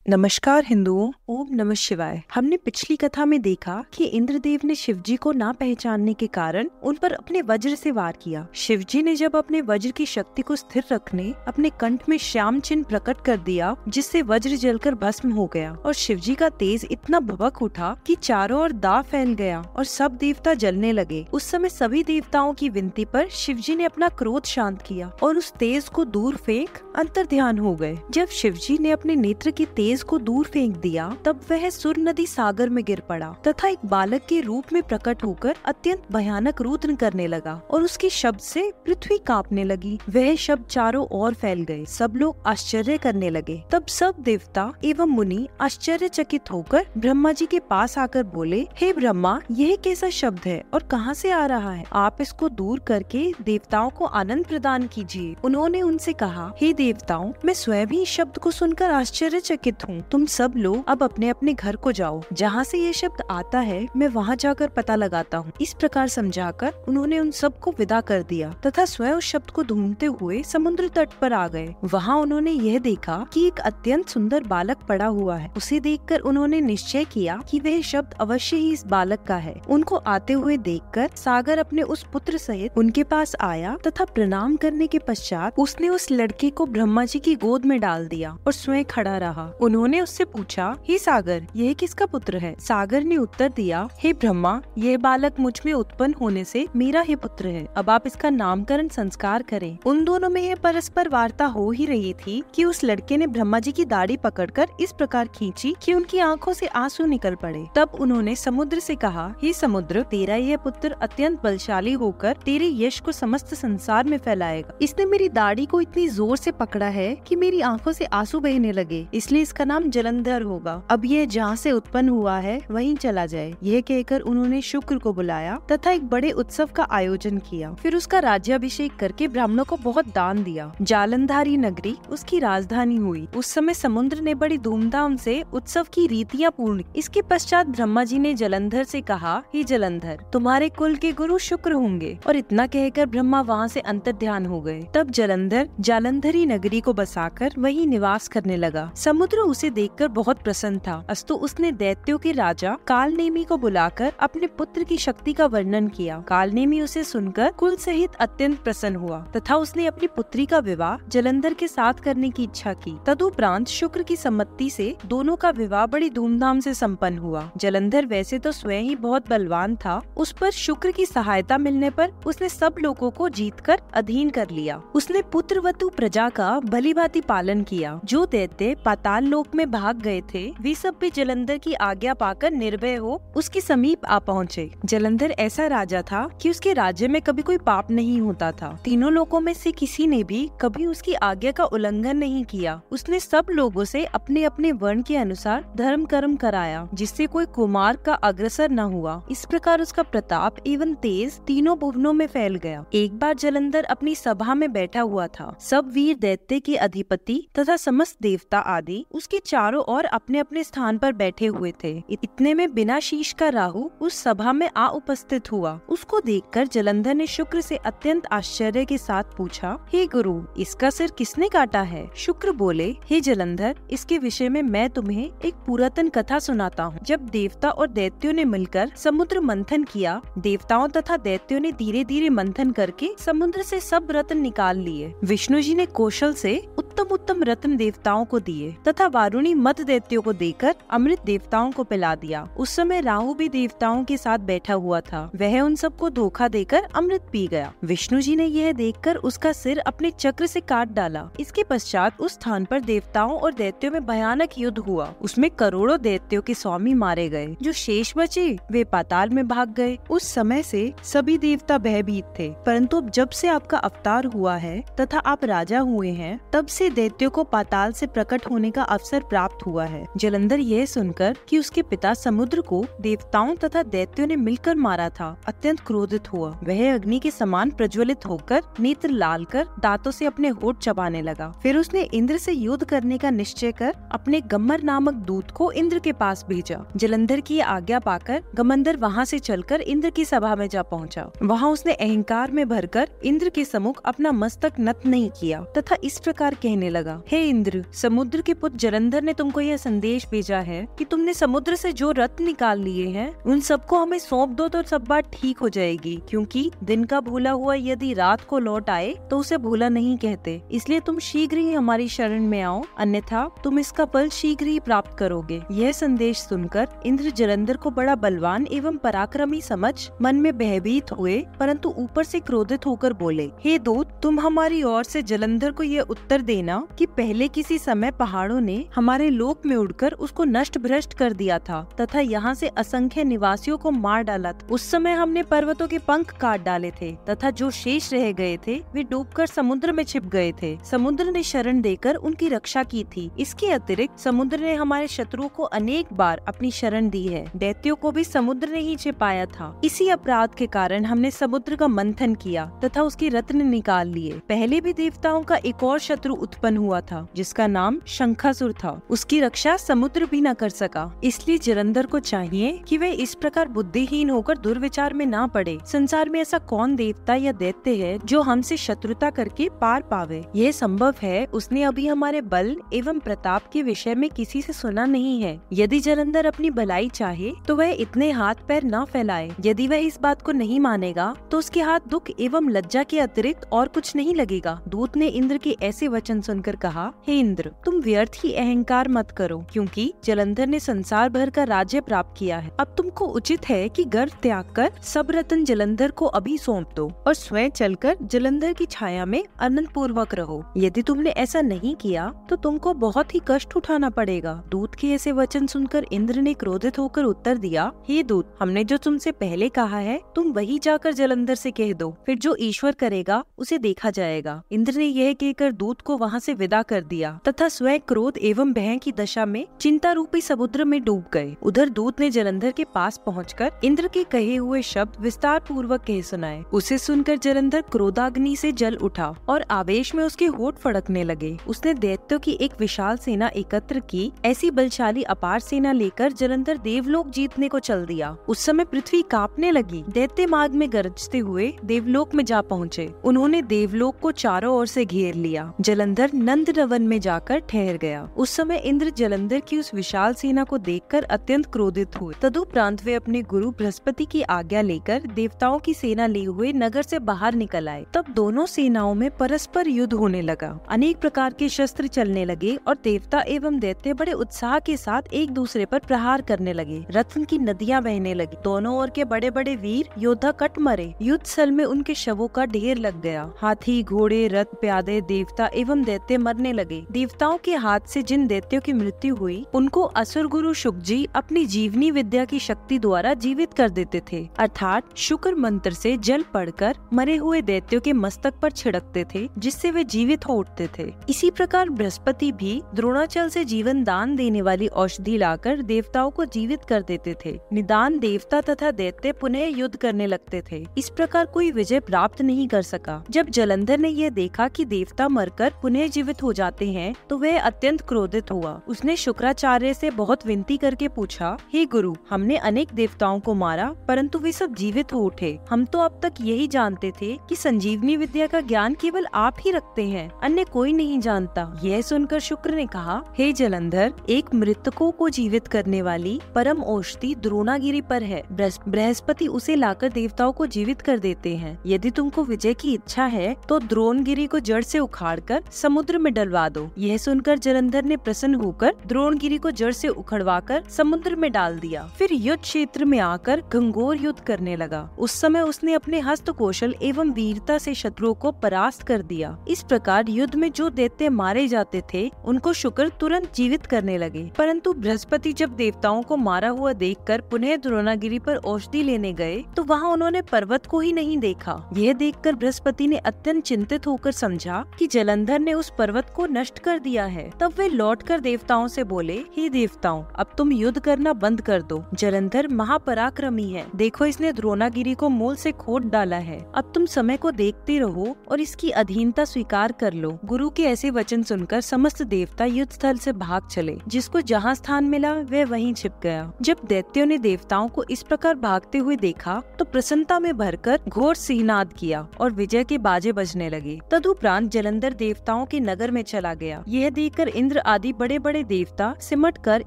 नमस्कार हिंदुओं, ओम नमः शिवाय। हमने पिछली कथा में देखा कि इंद्रदेव ने शिवजी को ना पहचानने के कारण उन पर अपने वज्र से वार किया। शिवजी ने जब अपने वज्र की शक्ति को स्थिर रखने अपने कंठ में श्याम चिन्ह प्रकट कर दिया, जिससे वज्र जलकर भस्म हो गया और शिवजी का तेज इतना भभक उठा कि चारों ओर दाह फैल गया और सब देवता जलने लगे। उस समय सभी देवताओं की विनती पर शिवजी ने अपना क्रोध शांत किया और उस तेज को दूर फेंक अंतर्ध्यान हो गए। जब शिवजी ने अपने नेत्र की तेज को दूर फेंक दिया, तब वह सुर नदी सागर में गिर पड़ा तथा एक बालक के रूप में प्रकट होकर अत्यंत भयानक रुद्र करने लगा और उसके शब्द से पृथ्वी कांपने लगी। वह शब्द चारों ओर फैल गए। सब लोग आश्चर्य करने लगे। तब सब देवता एवं मुनि आश्चर्यचकित होकर ब्रह्मा जी के पास आकर बोले, हे ब्रह्मा, यह कैसा शब्द है और कहाँ से आ रहा है? आप इसको दूर करके देवताओं को आनंद प्रदान कीजिए। उन्होंने उनसे कहा, हे देवताओं, मैं स्वयं ही शब्द को सुनकर आश्चर्यचकित हूँ। तुम सब लोग अब अपने अपने घर को जाओ। जहाँ से ये शब्द आता है मैं वहाँ जाकर पता लगाता हूँ। इस प्रकार समझाकर उन्होंने उन सबको विदा कर दिया तथा स्वयं उस शब्द को ढूंढते हुए समुद्र तट पर आ गए। वहाँ उन्होंने यह देखा कि एक अत्यंत सुंदर बालक पड़ा हुआ है। उसे देखकर उन्होंने निश्चय किया कि वह शब्द अवश्य ही इस बालक का है। उनको आते हुए देखकर सागर अपने उस पुत्र सहित उनके पास आया तथा प्रणाम करने के पश्चात उसने उस लड़के को ब्रह्मा जी की गोद में डाल दिया और स्वयं खड़ा रहा। उन्होंने उससे पूछा, हे सागर, यह किसका पुत्र है? सागर ने उत्तर दिया, हे ब्रह्मा, यह बालक मुझ में उत्पन्न होने से मेरा ही पुत्र है। अब आप इसका नामकरण संस्कार करें। उन दोनों में यह परस्पर वार्ता हो ही रही थी कि उस लड़के ने ब्रह्मा जी की दाढ़ी पकड़कर इस प्रकार खींची कि उनकी आंखों से आंसू निकल पड़े। तब उन्होंने समुद्र से कहा, हे समुद्र, तेरा यह पुत्र अत्यंत बलशाली होकर तेरे यश को समस्त संसार में फैलाएगा। इसने मेरी दाढ़ी को इतनी जोर से पकड़ा है कि मेरी आंखों से आंसू बहने लगे, इसलिए इसका नाम जलंधर होगा। अब यह जहाँ से उत्पन्न हुआ है वहीं चला जाए। यह कहकर उन्होंने शुक्र को बुलाया तथा एक बड़े उत्सव का आयोजन किया। फिर उसका राज्याभिषेक करके ब्राह्मणों को बहुत दान दिया। जालंधारी नगरी उसकी राजधानी हुई। उस समय समुद्र ने बड़ी धूमधाम से उत्सव की रीतियाँ पूर्ण। इसके पश्चात ब्रह्मा जी ने जलंधर से कहा, हे जलंधर, तुम्हारे कुल के गुरु शुक्र होंगे। और इतना कहकर ब्रह्मा वहाँ से अंतर्ध्यान हो गए। तब जलंधर जालंधरी नगरी को बसाकर वहीं निवास करने लगा। समुद्र उसे देखकर बहुत प्रसन्न था। अस्तु उसने दैत्यों के राजा कालनेमी को बुलाकर अपने पुत्र की शक्ति का वर्णन किया। कालनेमी उसे सुनकर कुल सहित अत्यंत प्रसन्न हुआ तथा उसने अपनी पुत्री का विवाह जलंधर के साथ करने की इच्छा की। तदुपरांत शुक्र की सम्मति से दोनों का विवाह बड़ी धूमधाम से संपन्न हुआ। जलंधर वैसे तो स्वयं ही बहुत बलवान था। उस पर शुक्र की सहायता मिलने पर उसने सब लोगों को जीतकर अधीन कर लिया। उसने पुत्रवतु प्रजा का भलीभांति पालन किया। जो दैत्य पाताल लोक में भाग गए थे, वे सब भी जलंधर की आज्ञा पाकर निर्भय हो उसके समीप आ पहुँचे। जलंधर ऐसा राजा था कि उसके राज्य में कभी कोई पाप नहीं होता था। तीनों लोगों में से किसी ने भी कभी उसकी आज्ञा का उल्लंघन नहीं किया। उसने सब लोगों से अपने अपने वर्ण के अनुसार धर्म कर्म कराया, जिससे कोई कुमार का अग्रसर न हुआ। इस प्रकार उसका प्रताप एवं तेज तीनों भुवनों में फैल गया। एक बार जलंधर अपनी सभा में बैठा हुआ था। सब वीर दैत्य के अधिपति तथा समस्त देवता आदि उसके चारों ओर अपने अपने स्थान पर बैठे हुए थे। इतने में बिना शीश का राहु उस सभा में आ उपस्थित हुआ। उसको देखकर जलंधर ने शुक्र से अत्यंत आश्चर्य के साथ पूछा, हे गुरु, इसका सिर किसने काटा है? शुक्र बोले, हे जलंधर, इसके विषय में मैं तुम्हें एक पुरातन कथा सुनाता हूँ। जब देवता और दैत्यों ने मिलकर समुद्र मंथन किया, देवताओं तथा दैत्यों ने धीरे धीरे मंथन करके समुद्र से सब रत्न निकाल लिए। विष्णु जी ने कौशल से उत्तम उत्तम रत्न देवताओं को दिए तथा वारुणी मद दैत्यों को देकर अमृत देवताओं को पिला दिया। उस समय राहु भी देवताओं के साथ बैठा हुआ था। वह उन सबको धोखा देकर अमृत पी गया। विष्णु जी ने यह देखकर उसका सिर अपने चक्र से काट डाला। इसके पश्चात उस स्थान पर देवताओं और दैत्यों में भयानक युद्ध हुआ। उसमें करोड़ों दैत्यों के स्वामी मारे गए। जो शेष बचे वे पाताल में भाग गए। उस समय से सभी देवता भयभीत थे। परंतु जब से आपका अवतार हुआ है तथा आप राजा हुए हैं, तब से दैत्यों को पाताल से प्रकट होने का अवसर प्राप्त हुआ है। जलंधर यह सुनकर कि उसके पिता समुद्र को देवताओं तथा दैत्यों ने मिलकर मारा था, अत्यंत क्रोधित हुआ। वह अग्नि के समान प्रज्वलित होकर नेत्र लाल कर दांतों से अपने होठ चबाने लगा। फिर उसने इंद्र से युद्ध करने का निश्चय कर अपने गम्मर नामक दूत को इंद्र के पास भेजा। जलंधर की आज्ञा पाकर गमंदर वहाँ से चलकर इंद्र की सभा में जा पहुँचा। वहाँ उसने अहंकार में भरकर इंद्र के सम्मुख अपना मस्तक नत नहीं किया तथा इस प्रकार कहने लगा, हे इंद्र, समुद्र के पुत्र जलंधर ने तुमको यह संदेश भेजा है कि तुमने समुद्र से जो रत्न निकाल लिए हैं उन सबको हमें सौंप दो तो सब बात ठीक हो जाएगी, क्योंकि दिन का भूला हुआ यदि रात को लौट आए तो उसे भूला नहीं कहते। इसलिए तुम शीघ्र ही हमारी शरण में आओ, अन्यथा तुम इसका फल शीघ्र ही प्राप्त करोगे। यह संदेश सुनकर इंद्र जलंधर को बड़ा बलवान एवं पराक्रमी समझ मन में भयभीत हुए, परंतु ऊपर से क्रोधित होकर बोले, हे दूत, तुम हमारी ओर से जलंधर को यह उत्तर देना कि पहले किसी समय पहाड़ों ने हमारे लोक में उड़कर उसको नष्ट भ्रष्ट कर दिया था तथा यहाँ से असंख्य निवासियों को मार डाला था। उस समय हमने पर्वतों के पंख काट डाले थे तथा जो शेष रह गए थे वे डूबकर समुद्र में छिप गए थे। समुद्र ने शरण देकर उनकी रक्षा की थी। इसके अतिरिक्त समुद्र ने हमारे शत्रुओं को अनेक बार अपनी शरण दी है। दैत्यों को भी समुद्र ने ही छिपाया था। इसी अपराध के कारण हमने समुद्र का मंथन किया तथा उसके रत्न निकाल लिए। पहले भी देवताओं का एक और शत्रु उत्पन्न हुआ था जिसका नाम शंखासुर था। उसकी रक्षा समुद्र भी न कर सका। इसलिए जलंधर को चाहिए कि वे इस प्रकार बुद्धिहीन होकर दुर्विचार में ना पड़े। संसार में ऐसा कौन देवता या दैत्य है जो हमसे शत्रुता करके पार पावे? यह संभव है। उसने अभी हमारे बल एवं प्रताप के विषय में किसी से सुना नहीं है। यदि जलंधर अपनी भलाई चाहे तो वह इतने हाथ पैर न फैलाए। यदि वह इस बात को नहीं मानेगा तो उसके हाथ दुख एवं लज्जा के अतिरिक्त और कुछ नहीं लगेगा। दूत ने इंद्र के ऐसे वचन सुनकर कहा, हे इंद्र, तुम व्यर्थ ही अहंकार मत करो, क्योंकि जलंधर ने संसार भर का राज्य प्राप्त किया है। अब तुमको उचित है कि गर्व त्याग कर सब रत्न जलंधर को अभी सौंप दो और स्वयं चलकर जलंधर की छाया में आनंद पूर्वक रहो। यदि तुमने ऐसा नहीं किया तो तुमको बहुत ही कष्ट उठाना पड़ेगा। दूत के ऐसे वचन सुनकर इंद्र ने क्रोधित होकर उत्तर दिया, हे दूत, हमने जो तुमसे पहले कहा है तुम वही जाकर जलंधर से कह दो, फिर जो ईश्वर करेगा उसे देखा जाएगा। इंद्र ने यह कहकर दूत को वहाँ से विदा कर दिया तथा स्वयं क्रोध एवं भय की दशा में चिंता रूपी समुद्र में डूब गए। उधर दूत ने जलंधर के पास पहुंचकर इंद्र के कहे हुए शब्द विस्तार पूर्वक कह सुनाए। उसे सुनकर जलंधर क्रोधाग्नि से जल उठा और आवेश में उसके होठ फड़कने लगे। उसने दैत्यों की एक विशाल सेना एकत्र की। ऐसी बलशाली अपार सेना लेकर जलंधर देवलोक जीतने को चल दिया। उस समय पृथ्वी कांपने लगी। दैत्य मार्ग में गरजते हुए देवलोक में जा पहुँचे। उन्होंने देवलोक को चारों ओर से घेर लिया। जलंधर नंदनवन में जाकर ठहर गया। उस समय इंद्र जलंधर की उस विशाल सेना को देखकर अत्यंत क्रोधित हुए। तदुपरांत वे अपने गुरु बृहस्पति की आज्ञा लेकर देवताओं की सेना लिए हुए नगर से बाहर निकल आए। तब दोनों सेनाओं में परस्पर युद्ध होने लगा। अनेक प्रकार के शस्त्र चलने लगे और देवता एवं दैत्य बड़े उत्साह के साथ एक दूसरे पर प्रहार करने लगे। रत्न की नदियां बहने लगी। दोनों ओर के बड़े बड़े वीर योद्धा कट मरे। युद्ध स्थल में उनके शवों का ढेर लग गया। हाथी, घोड़े, रथ, प्यादे, देवता एवं दैत्य मरने लगे। देवताओं के हाथ से जिन दैत्यों की मृत्यु हुई उनको असुर गुरु शुक जी अपनी जीवनी विद्या की शक्ति द्वारा जीवित कर देते थे, अर्थात शुक्र मंत्र से जल पड़कर मरे हुए दैत्यों के मस्तक पर छिड़कते थे, जिससे वे जीवित हो उठते थे। इसी प्रकार बृहस्पति भी द्रोणाचल से जीवन दान देने वाली औषधि लाकर देवताओं को जीवित कर देते थे। निदान देवता तथा दैत्य पुनः युद्ध करने लगते थे। इस प्रकार कोई विजय प्राप्त नहीं कर सका। जब जलंधर ने यह देखा कि देवता मरकर पुनः जीवित हो जाते हैं तो वह अत्यंत क्रोधित हुआ। उसने शुक्राचार्य से बहुत विनती करके पूछा, हे गुरु, हमने अनेक देवताओं को मारा परंतु वे सब जीवित हो उठे। हम तो अब तक यही जानते थे कि संजीवनी विद्या का ज्ञान केवल आप ही रखते हैं, अन्य कोई नहीं जानता। यह सुनकर शुक्र ने कहा, हे जलंधर, एक मृतकों को जीवित करने वाली परम औषधि द्रोणागिरी पर है। बृहस्पति उसे लाकर देवताओं को जीवित कर देते हैं। यदि तुमको विजय की इच्छा है तो द्रोणगिरी को जड़ से उखाड़कर समुद्र में डलवा दो। यह सुनकर जलंधर ने प्रसन्न होकर द्रोणगिरी को जड़ से उखड़वाकर समुद्र में डाल दिया। फिर युद्ध क्षेत्र में आकर घंघोर युद्ध करने लगा। उस समय उसने अपने हस्त कौशल एवं वीरता से शत्रुओं को परास्त कर दिया। इस प्रकार युद्ध में जो दैत्य मारे जाते थे उनको शुक्र तुरंत जीवित करने लगे। परंतु बृहस्पति जब देवताओं को मारा हुआ देखकर पुनः द्रोणागिरी पर औषधि लेने गए तो वहाँ उन्होंने पर्वत को ही नहीं देखा। यह देखकर बृहस्पति ने अत्यंत चिंतित होकर समझा कि जलंधर ने उस पर्वत को नष्ट कर दिया है। तब वे लौटकर देवताओं से बोले, हे देवताओं, अब तुम युद्ध करना बंद कर दो। जलंधर महापराक्रमी है। देखो, इसने द्रोणागिरी को मूल से खोद डाला है। अब तुम समय को देखते रहो और इसकी अधीनता स्वीकार कर लो। गुरु के ऐसे वचन सुनकर समस्त देवता युद्ध स्थल से भाग चले। जिसको जहाँ स्थान मिला वह वहीं छिप गया। जब दैत्यों ने देवताओं को इस प्रकार भागते हुए देखा तो प्रसन्नता में भरकर घोर सिंहनाद किया और विजय के बाजे बजने लगे। तदुपरांत जलंधर देवताओं के नगर में चला गया। यह देखकर इंद्र आदि बड़े बड़े देवता सिमट कर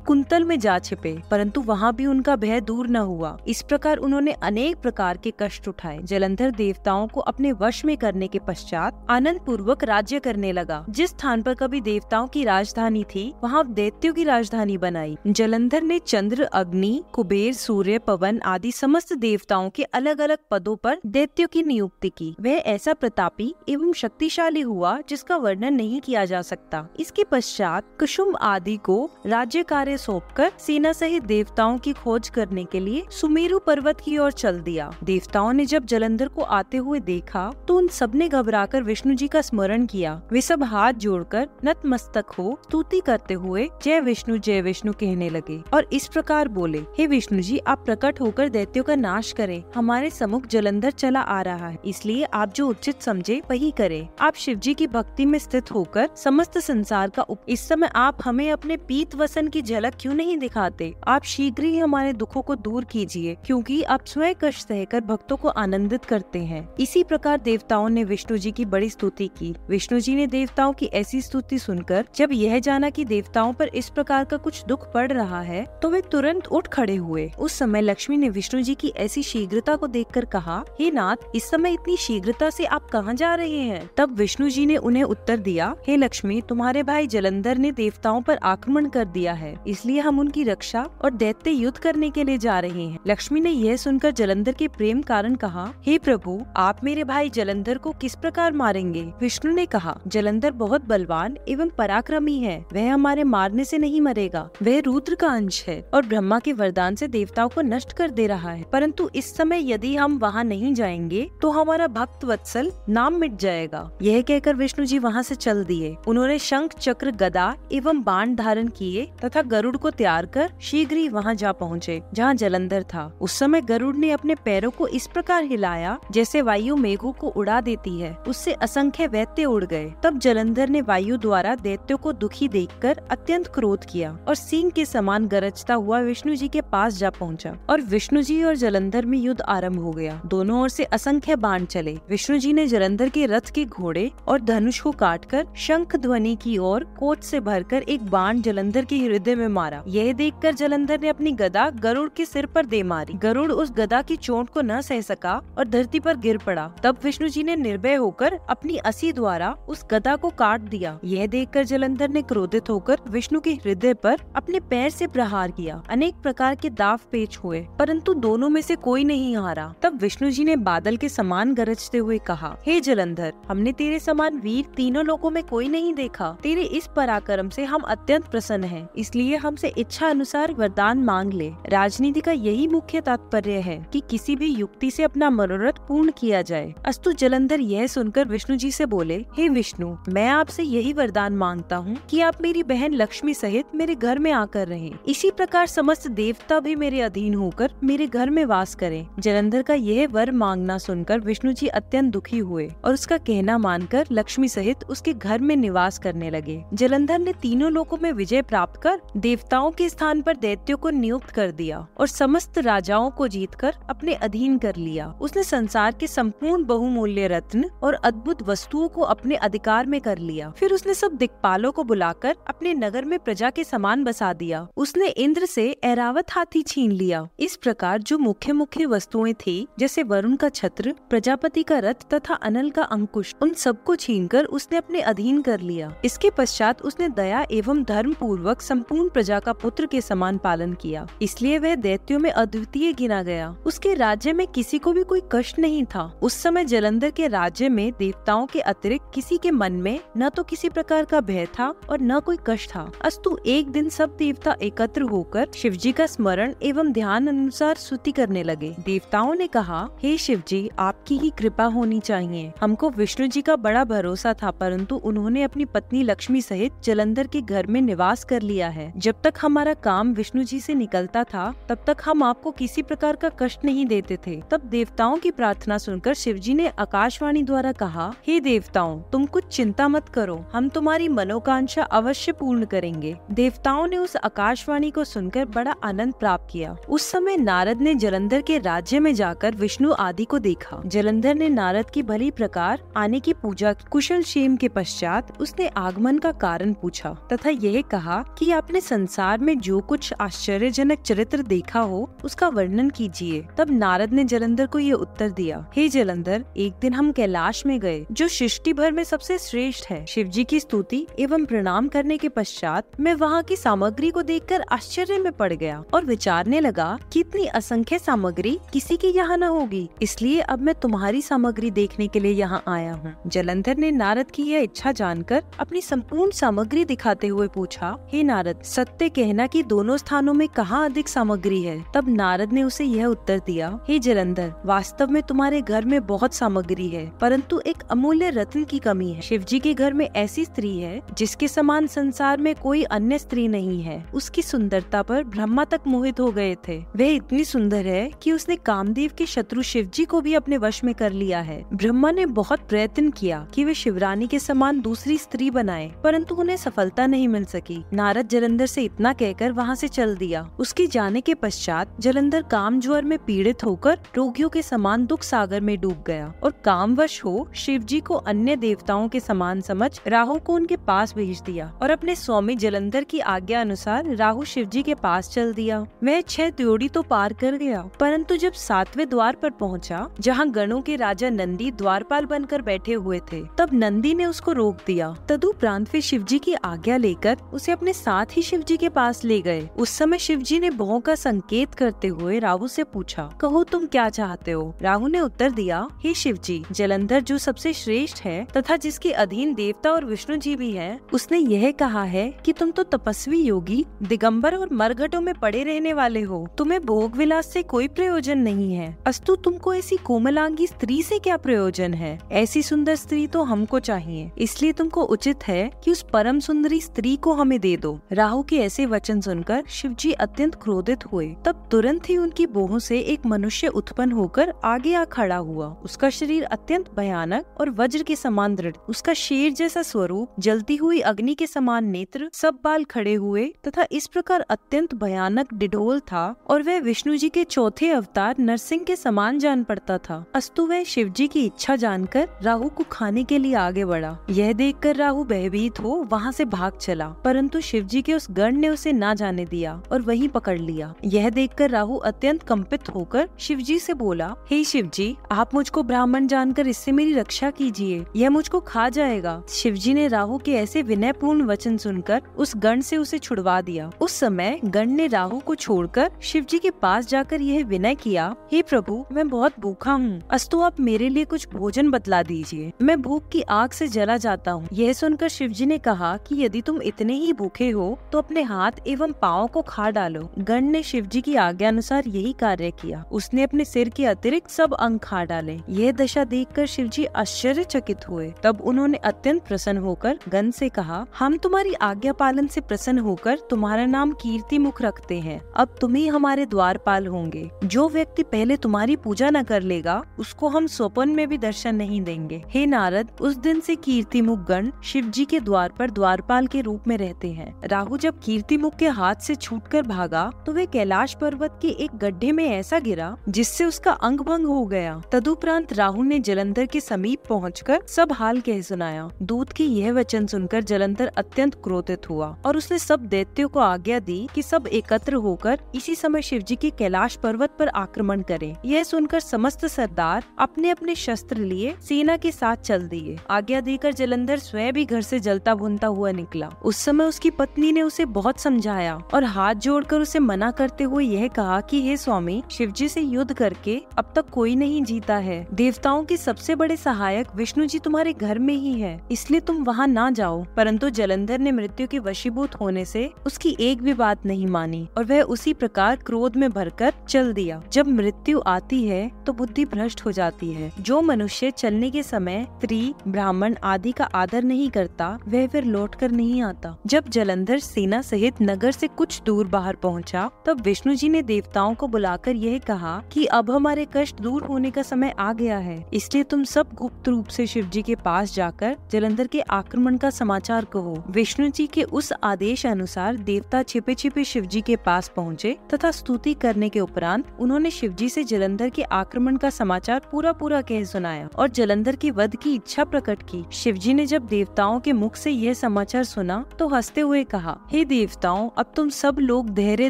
कुंतल में जा छिपे, परंतु वहाँ भी उनका भय दूर न हुआ। इस प्रकार उन्होंने अनेक प्रकार के कष्ट उठाए। जलंधर देवताओं को अपने वश में करने के पश्चात आनंद पूर्वक राज्य करने लगा। जिस स्थान पर कभी देवताओं की राजधानी थी, वहाँ दैत्यों की राजधानी बनाई। जलंधर ने चंद्र, अग्नि, कुबेर, सूर्य, पवन आदि समस्त देवताओं के अलग अलग पदों पर दैत्यों की नियुक्ति की। वह ऐसा प्रतापी एवं शक्तिशाली हुआ जिसका वर्णन नहीं किया जा सकता। इसके पश्चात कुसुम आदि को राज्य कार्य सौंपकर सेना सहित देवताओं की खोज करने के लिए सुमेरु पर्वत की ओर चल दिया। देवताओं ने जब जलंधर को आते हुए देखा तो उन सबने घबराकर विष्णु जी का स्मरण किया। वे सब हाथ जोड़कर नतमस्तक हो स्तुति करते हुए जय विष्णु कहने लगे और इस प्रकार बोले, हे विष्णु जी, आप प्रकट होकर दैत्यों का नाश करें। हमारे सम्मुख जलंधर चला आ रहा है, इसलिए आप जो उचित समझे वही करें। आप शिव जी की भक्ति में स्थित होकर समस्त संसार का इस समय आप हमें अपने पीत वसन की झलक क्यों नहीं दिखाते? आप शीघ्र ही हमारे दुखों को दूर कीजिए, क्योंकि आप स्वयं कष्ट सहकर भक्तों को आनंदित करते हैं। इसी प्रकार देवताओं ने विष्णु जी की बड़ी स्तुति की। विष्णु जी ने देवताओं की ऐसी स्तुति सुनकर जब यह जाना कि देवताओं पर इस प्रकार का कुछ दुख पड़ रहा है, तो वे तुरंत उठ खड़े हुए। उस समय लक्ष्मी ने विष्णु जी की ऐसी शीघ्रता को देखकर कहा, हे नाथ, इस समय इतनी शीघ्रता से आप कहाँ जा रहे हैं? तब विष्णु जी ने उन्हें उत्तर दिया, हे लक्ष्मी, तुम्हारे भाई जलंधर ने देवताओं पर आक्रमण कर दिया है, इसलिए हम उनकी रक्षा और दैत्य युद्ध करने के लिए जा रहे हैं। लक्ष्मी ने यह सुनकर जलंधर के प्रेम कारण कहा, हे प्रभु, आप मेरे भाई जलंधर को किस प्रकार मारेंगे? विष्णु ने कहा, जलंधर बहुत बलवान एवं पराक्रमी है, वह हमारे मारने से नहीं मरेगा। वह रुद्र का अंश है और ब्रह्मा के वरदान से देवताओं को नष्ट कर दे रहा है, परंतु इस समय यदि हम वहाँ नहीं जाएंगे तो हमारा भक्त वत्सल नाम मिट जाएगा। यह कहकर विष्णु जी वहाँ से चल दिए। उन्होंने शंख, चक्र, गदा एवं बाण धारण किए तथा गरुड़ को तैयार कर शीघ्र ही वहाँ जा पहुँचे जहाँ जलंधर था। उस समय गरुड़ ने अपने पैरों को इस प्रकार हिलाया जैसे वायु मेघों को उड़ा देती है। उससे असंख्य दैत्य उड़ गए। तब जलंधर ने वायु द्वारा दैत्यों को दुखी देखकर अत्यंत क्रोध किया और सिंह के समान गरजता हुआ विष्णु जी के पास जा पहुंचा और विष्णु जी और जलंधर में युद्ध आरंभ हो गया। दोनों ओर से असंख्य बाण चले। विष्णु जी ने जलंधर के रथ के घोड़े और धनुष को काटकर शंख ध्वनि की ओर कोट से भरकर एक बाण जलंधर के हृदय में मारा। यह देखकर जलंधर ने अपनी गदा गरुड़ के सिर पर दे मारी। गरुड़ उस गदा की चोट को न सह सका और धरती पर गिर पड़ा। तब विष्णु जी ने निर्भय होकर अपनी असी द्वारा उस गदा को काट दिया। यह देखकर जलंधर ने क्रोधित होकर विष्णु के हृदय पर अपने पैर से प्रहार किया। अनेक प्रकार के दाव पेच हुए, परंतु दोनों में से कोई नहीं हारा। तब विष्णु जी ने बादल के समान गरजते हुए कहा, हे जलंधर, हमने तेरे समान वीर तीनों लोकों में कोई नहीं देखा। तेरे इस पराक्रम से हम अत्यंत प्रसन्न हैं, इसलिए हमसे इच्छा अनुसार वरदान मांग ले। राजनीति का यही मुख्य तात्पर्य है कि किसी भी युक्ति से अपना मनोरथ पूर्ण किया जाए। अस्तु जलंधर यह सुनकर विष्णु जी से बोले, हे विष्णु, मैं आपसे यही वरदान मांगता हूँ कि आप मेरी बहन लक्ष्मी सहित मेरे घर में आकर रहें। इसी प्रकार समस्त देवता भी मेरे अधीन होकर मेरे घर में वास करें। जलंधर का यह वर मांगना सुनकर विष्णु जी अत्यंत दुखी हुए और उसका कहना मानकर लक्ष्मी सहित उसके घर में निवास करने लगे। जलंधर ने तीनों लोकों में विजय प्राप्त कर देवताओं के स्थान पर दैत्यों को नियुक्त कर दिया और समस्त राजाओं को जीतकर अपने अधीन कर लिया। उसने संसार के संपूर्ण बहुमूल्य रत्न और अद्भुत वस्तुओं को अपने अधिकार में कर लिया। फिर उसने सब दिक्पालों को बुलाकर अपने नगर में प्रजा के समान बसा दिया। उसने इंद्र से ऐरावत हाथी छीन लिया। इस प्रकार जो मुख्य मुख्य वस्तुएं थी, जैसे वरुण का छत्र, प्रजापति का रथ तथा अनल का अंकुश, उन सबको छीनकर उसने अपने अधीन कर लिया। इसके पश्चात उसने दया एवं धर्म पूर्वक संपूर्ण प्रजा का पुत्र के समान पालन किया, इसलिए वह दैत्यों में अद्वितीय गिना गया। उसके राज्य में किसी को भी कोई कष्ट नहीं था। उस समय जलंधर के राज्य में देवताओं के अतिरिक्त किसी के मन में न तो किसी प्रकार का भय था और न कोई कष्ट था। अस्तु एक दिन सब देवता एकत्र होकर शिव जी का स्मरण एवं ध्यान अनुसार स्तुति करने लगे। देवताओं ने कहा, हे शिव जी, आपकी ही कृपा होनी चाहिए। हमको विष्णु जी का बड़ा भरोसा था, परंतु उन्होंने अपनी पत्नी लक्ष्मी सहित जलंधर के घर में निवास कर लिया है। जब तक हमारा काम विष्णु जी से निकलता था, तब तक हम आपको किसी प्रकार का कष्ट नहीं देते थे। तब देवताओं की प्रार्थना सुनकर शिव जी ने आकाशवाणी द्वारा कहा, हे देवताओं, तुम कुछ चिंता मत करो, हम तुम्हारी मनोकांक्षा अवश्य पूर्ण करेंगे। देवताओं ने उस आकाशवाणी को सुनकर बड़ा आनंद प्राप्त किया। उस समय नारद ने जलंधर के राज्य में जाकर विष्णु आदि को देखा। जलंधर ने नारद की भली प्रकार आने की पूजा कुशल क्षेम के पश्चात उसने आगमन का कारण पूछा तथा यह कहा कि आपने संसार में जो कुछ आश्चर्यजनक चरित्र देखा हो उसका वर्णन कीजिए। तब नारद ने जलंधर को ये उत्तर दिया, हे जलंधर, एक दिन हम कैलाश में गए जो सृष्टि भर में सबसे श्रेष्ठ है। शिव जी की स्तुति एवं प्रणाम करने के पश्चात मैं वहाँ की सामग्री को देखकर आश्चर्य में पड़ गया और विचारने लगा कि इतनी असंख्य सामग्री किसी के यहाँ न होगी, इसलिए अब मैं तुम्हारी सामग्री देखने के लिए यहाँ आया हूँ। जलंधर ने नारद की यह इच्छा जानकर अपनी संपूर्ण सामग्री दिखाते हुए पूछा, हे नारद, सत्य कहना कि दोनों स्थानों में कहाँ अधिक सामग्री है? तब नारद ने उसे यह उत्तर दिया, हे जलंधर, वास्तव में तुम्हारे घर में बहुत सामग्री है, परंतु एक अमूल्य रत्न की कमी है। शिव जी के घर में ऐसी स्त्री है जिसके समान संसार में कोई अन्य स्त्री नहीं है। उसकी सुंदरता पर ब्रह्मा तक मोहित हो गए थे। वह इतनी सुंदर है कि उसने कामदेव के शत्रु शिव जी को भी अपने वश में कर लिया है। ब्रह्मा ने बहुत प्रयत्न किया कि वे शिवरानी के समान दूसरी स्त्री बनाए, परंतु उन्हें सफलता नहीं मिल सकी। नारद जलंधर से इतना कहकर वहाँ से चल दिया। उसके जाने के पश्चात जलंधर काम ज्वर में पीड़ित होकर रोगियों के समान दुख सागर में डूब गया और कामवश हो शिव जी को अन्य देवताओं के समान समझ राहु को उनके पास भेज दिया और अपने स्वामी जलंधर की आज्ञा अनुसार राहु शिव जी के पास चल दिया। वह 6 द्योड़ी तो पार कर गया, परंतु जब 7वें द्वार पर पहुंचा, जहां गणों के राजा नंदी द्वारपाल बनकर बैठे हुए थे, तब नंदी ने उसको रोक दिया। तदुपरांत वे शिव जी की आज्ञा लेकर उसे अपने साथ ही शिव जी के पास ले गए। उस समय शिव जी ने भौं का संकेत करते हुए राहु से पूछा, कहो तुम क्या चाहते हो? राहु ने उत्तर दिया, हे शिव जी, जलंधर जो सबसे श्रेष्ठ है तथा जिसके अधीन देवता और विष्णु जी भी हैं, उसने यह कहा है कि तुम तो तपस्वी योगी, दिगंबर और मरघटों में पड़े रहने वाले हो। तुम्हें भोग विलास से कोई प्रयोजन नहीं है, अस्तु तुमको ऐसी कोमलांगी स्त्री से क्या प्रयोजन है? ऐसी सुंदर स्त्री तो हमको चाहिए, इसलिए तुमको उचित है कि उस परम सुंदरी स्त्री को हमें दे दो। राहु के ऐसे वचन सुनकर शिव जी अत्यंत क्रोधित हुए। तब तुरंत ही उनकी बोहों से एक मनुष्य उत्पन्न होकर आगे आ खड़ा हुआ। उसका शरीर अत्यंत भयानक और वज्र के समान दृढ़, उसका शेर जैसा स्वरूप, जलती हुई अग्नि के समान नेत्र, सब बाल खड़े हुए तथा इस प्रकार अत्यंत भयानक डिडोल था और वह विष्णु जी के चौथे अवतार नरसिंह के समान जान पड़ता था। अस्तु वह शिव जी की इच्छा जानकर राहु को खाने के लिए आगे बढ़ा। यह देखकर राहु भयभीत हो वहाँ से भाग चला, परंतु शिव जी के उस गण ने उसे ना जाने दिया और वहीं पकड़ लिया। यह देखकर राहु अत्यंत कंपित होकर शिव जी से बोला, हे शिव जी, आप मुझको ब्राह्मण जानकर इससे मेरी रक्षा कीजिए, यह मुझको खा जाएगा। शिव जी ने राहु के ऐसे विनयपूर्ण वचन सुनकर उस गण से उसे छुड़वा दिया। उस समय गण ने राहु को छोड़कर शिव जी के पास जाकर यह विनय किया, हे प्रभु, मैं बहुत भूखा हूँ, अस्तु आप मेरे लिए कुछ भोजन बतला दीजिए, मैं भूख की आग से जला जाता हूँ। यह सुनकर शिव जी ने कहा कि यदि तुम इतने ही भूखे हो तो अपने हाथ एवं पाँव को खा डालो। गण ने शिव जी की आज्ञा अनुसार यही कार्य किया। उसने अपने सिर के अतिरिक्त सब अंग खा डाले। यह दशा देखकर शिव जी आश्चर्यचकित हुए। तब उन्होंने अत्यंत प्रसन्न होकर गण से कहा, हम तुम्हारी आज्ञा पालन से प्रसन्न होकर तुम्हारा नाम कीर्ति मुख रखते हैं। अब तुम ही हमारे द्वारपाल होंगे। जो व्यक्ति पहले तुम्हारी पूजा न कर लेगा उसको हम स्वप्न में भी दर्शन नहीं देंगे। हे नारद, उस दिन से कीर्ति मुख गण शिव जी के द्वार पर द्वारपाल के रूप में रहते हैं। राहु जब कीर्ति मुख के हाथ से छूटकर भागा तो वे कैलाश पर्वत के एक गड्ढे में ऐसा गिरा जिससे उसका अंग भंग हो गया। तदुपरांत राहु ने जलंधर के समीप पहुंचकर सब हाल कह सुनाया। दूत के यह वचन सुनकर जलंधर अत्यंत क्रोधित हुआ और उसने सब दैत्यों को आज्ञा दी कि सब एकत्र होकर इसी समय शिव जी के कैलाश पर्वत पर आक्रमण करें। यह सुनकर समस्त सरदार अपने अपने शस्त्र लिए सेना के साथ चल दिए। आज्ञा देकर जलंधर स्वयं भी घर से जलता भुनता हुआ निकला। उस समय उसकी पत्नी ने उसे बहुत समझाया और हाथ जोड़कर उसे मना करते हुए यह कहा कि हे स्वामी, शिव जी से युद्ध करके अब तक कोई नहीं जीता है। देवताओं के सबसे बड़े सहायक विष्णु जी तुम्हारे घर में ही है, इसलिए तुम वहाँ ना जाओ। परंतु जलंधर ने मृत्यु के वशीभूत होने से उसकी एक भी बात नहीं मानी और वह उसी प्रकार क्रोध में भरकर चल दिया। जब मृत्यु आती है तो बुद्धि भ्रष्ट हो जाती है। जो मनुष्य चलने के समय स्त्री, ब्राह्मण आदि का आदर नहीं करता वह फिर लौट कर नहीं आता। जब जलंधर सेना सहित नगर से कुछ दूर बाहर पहुंचा, तब विष्णु जी ने देवताओं को बुलाकर यह कहा कि अब हमारे कष्ट दूर होने का समय आ गया है, इसलिए तुम सब गुप्त रूप से शिव जी के पास जाकर जलंधर के आक्रमण का समाचार कहो। विष्णु जी के उस आदेश अनुसार देवता छिपे छिपे शिव जी के पास पहुँचे तथा स्तुति करने के उपरांत उन्होंने शिव जी से जलंधर के आक्रमण का समाचार पूरा पूरा कह सुनाया और जलंधर के वध की इच्छा प्रकट की। शिव जी ने जब देवताओं के मुख से यह समाचार सुना तो हंसते हुए कहा, हे देवताओं, अब तुम सब लोग धैर्य